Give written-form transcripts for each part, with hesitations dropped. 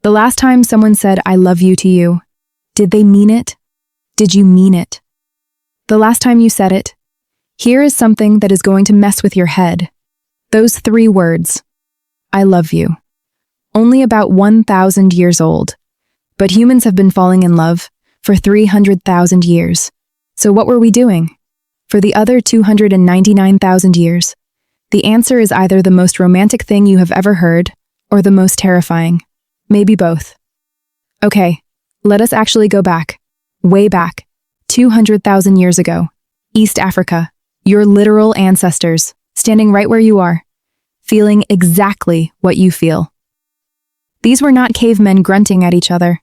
The last time someone said, "I love you" to you, did they mean it? Did you mean it? The last time you said it, here is something that is going to mess with your head. Those 3 words, I love you. Only about 1,000 years old. But humans have been falling in love for 300,000 years. So what were we doing? For the other 299,000 years, the answer is either the most romantic thing you have ever heard or the most terrifying. Maybe both. Okay, let us actually go back. Way back. 200,000 years ago. East Africa. Your literal ancestors, standing right where you are, feeling exactly what you feel. These were not cavemen grunting at each other.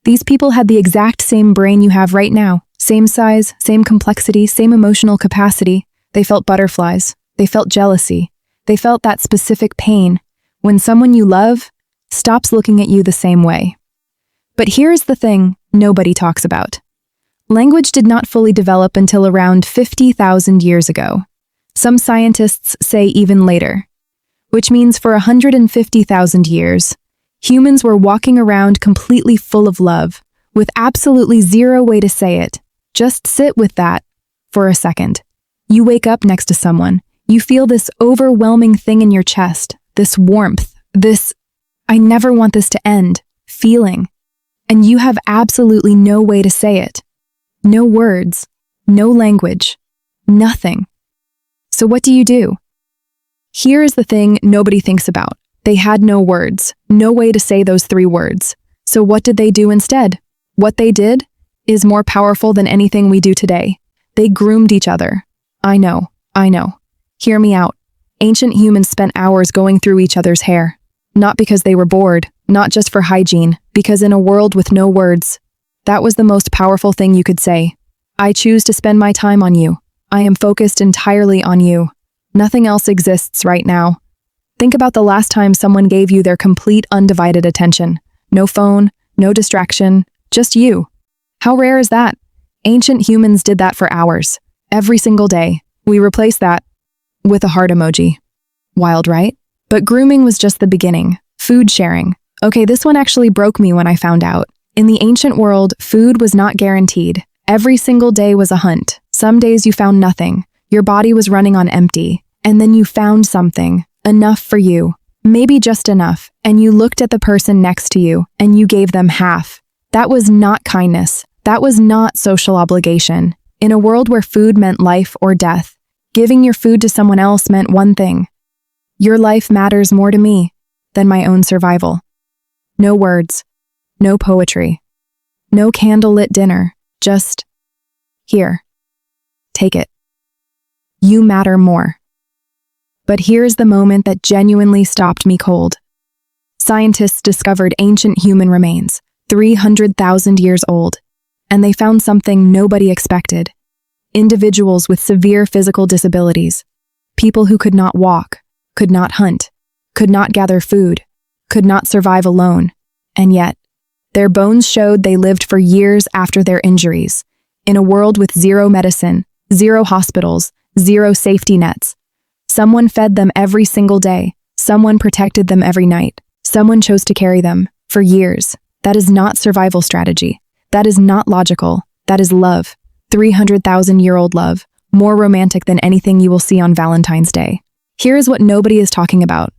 These people had the exact same brain you have right now. Same size, same complexity, same emotional capacity. They felt butterflies. They felt jealousy. They felt that specific pain when someone you love stops looking at you the same way. But here's the thing nobody talks about. Language did not fully develop until around 50,000 years ago. Some scientists say even later. Which means for 150,000 years, humans were walking around completely full of love, with absolutely zero way to say it. Just sit with that for a second. You wake up next to someone. You feel this overwhelming thing in your chest, this warmth, this, I never want this to end, feeling. And you have absolutely no way to say it. No words, no language, nothing. So what do? Here is the thing nobody thinks about. They had no words, no way to say those 3 words. So what did they do instead? What they did is more powerful than anything we do today. They groomed each other. I know. Hear me out. Ancient humans spent hours going through each other's hair. Not because they were bored, not just for hygiene, because in a world with no words, that was the most powerful thing you could say. I choose to spend my time on you. I am focused entirely on you. Nothing else exists right now. Think about the last time someone gave you their complete undivided attention. No phone, no distraction, just you. How rare is that? Ancient humans did that for hours. Every single day. We replaced that with a heart emoji. Wild, right? But grooming was just the beginning. Food sharing. Okay, this one actually broke me when I found out. In the ancient world, food was not guaranteed. Every single day was a hunt. Some days you found nothing. Your body was running on empty. And then you found something. Enough for you. Maybe just enough. And you looked at the person next to you, and you gave them half. That was not kindness. That was not social obligation. In a world where food meant life or death, giving your food to someone else meant one thing. Your life matters more to me than my own survival. No words. No poetry. No candlelit dinner. Just, here. Take it. You matter more. But here's the moment that genuinely stopped me cold. Scientists discovered ancient human remains, 300,000 years old, and they found something nobody expected. Individuals with severe physical disabilities, people who could not walk, could not hunt, could not gather food, could not survive alone, and yet, their bones showed they lived for years after their injuries, in a world with zero medicine, zero hospitals, zero safety nets. Someone fed them every single day. Someone protected them every night. Someone chose to carry them for years. That is not survival strategy. That is not logical. That is love. 300,000-year-old love, more romantic than anything you will see on Valentine's Day. Here is what nobody is talking about.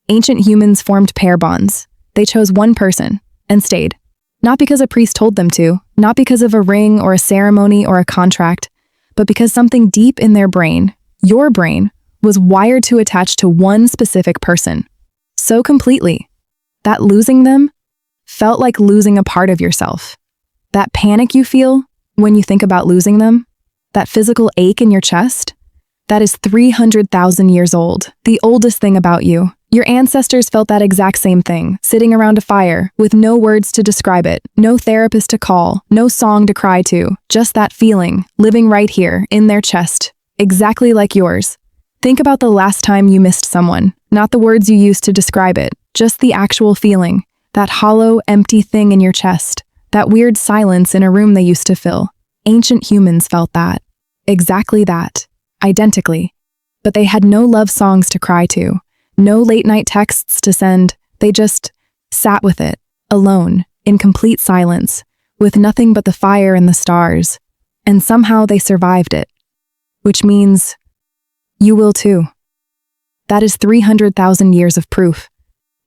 Ancient humans formed pair bonds. They chose one person and stayed. Not because a priest told them to, not because of a ring or a ceremony or a contract, but because something deep in their brain, your brain, was wired to attach to one specific person. So completely, that losing them felt like losing a part of yourself. That panic you feel when you think about losing them, that physical ache in your chest, that is 300,000 years old, the oldest thing about you. Your ancestors felt that exact same thing, sitting around a fire, with no words to describe it, no therapist to call, no song to cry to, just that feeling, living right here, in their chest, exactly like yours. Think about the last time you missed someone, not the words you used to describe it, just the actual feeling, that hollow, empty thing in your chest, that weird silence in a room they used to fill. Ancient humans felt that. Exactly that. Identically. But they had no love songs to cry to. No late-night texts to send. They just sat with it. alone, in complete silence, with nothing but the fire and the stars, and somehow they survived it. Which means you will too. That is 300,000 years of proof.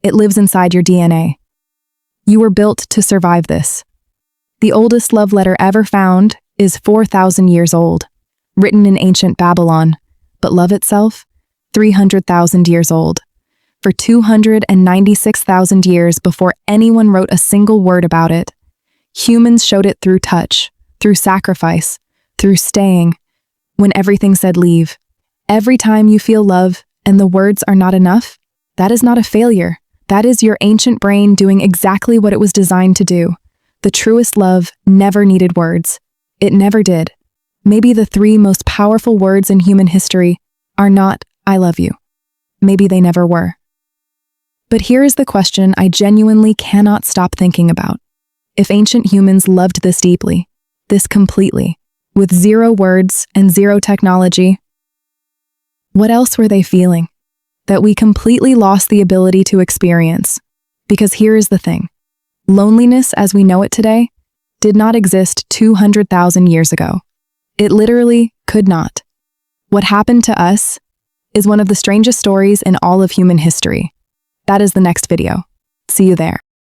It lives inside your DNA. You were built to survive this. The oldest love letter ever found is 4,000 years old, written in ancient Babylon, but love itself, 300,000 years old. For 296,000 years before anyone wrote a single word about it, humans showed it through touch, through sacrifice, through staying, when everything said leave. Every time you feel love and the words are not enough, that is not a failure. That is your ancient brain doing exactly what it was designed to do. The truest love never needed words. It never did. Maybe the 3 most powerful words in human history are not, I love you. Maybe they never were. But here is the question I genuinely cannot stop thinking about. If ancient humans loved this deeply, this completely, with 0 words and 0 technology, what else were they feeling that we completely lost the ability to experience? Because here is the thing. Loneliness as we know it today did not exist 200,000 years ago. It literally could not. What happened to us is one of the strangest stories in all of human history. That is the next video. See you there.